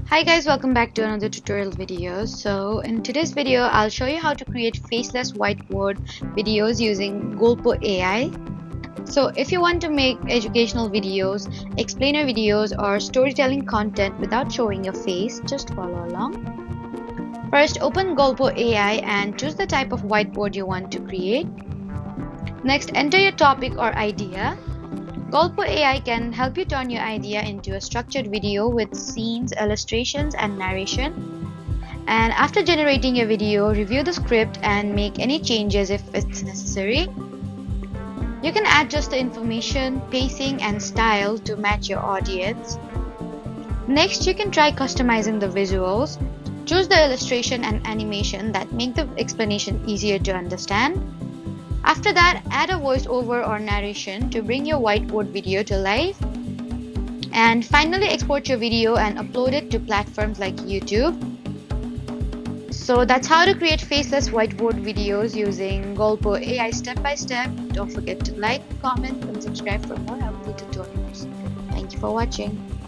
Hi guys, welcome back to another tutorial video. So in today's video, I'll show you how to create faceless whiteboard videos using Golpo AI. So if you want to make educational videos, explainer videos, or storytelling content without showing your face, just follow along. First, open Golpo AI and choose the type of whiteboard you want to create. Next, enter your topic or idea. Golpo AI can help you turn your idea into a structured video with scenes, illustrations, and narration. And after generating your video, review the script and make any changes if it's necessary. You can adjust the information, pacing, and style to match your audience. Next, you can try customizing the visuals. Choose the illustration and animation that make the explanation easier to understand. After that, add a voiceover or narration to bring your whiteboard video to life. And finally, export your video and upload it to platforms like YouTube. So that's how to create faceless whiteboard videos using Golpo AI step by step. Don't forget to like, comment, and subscribe for more helpful tutorials. Thank you for watching.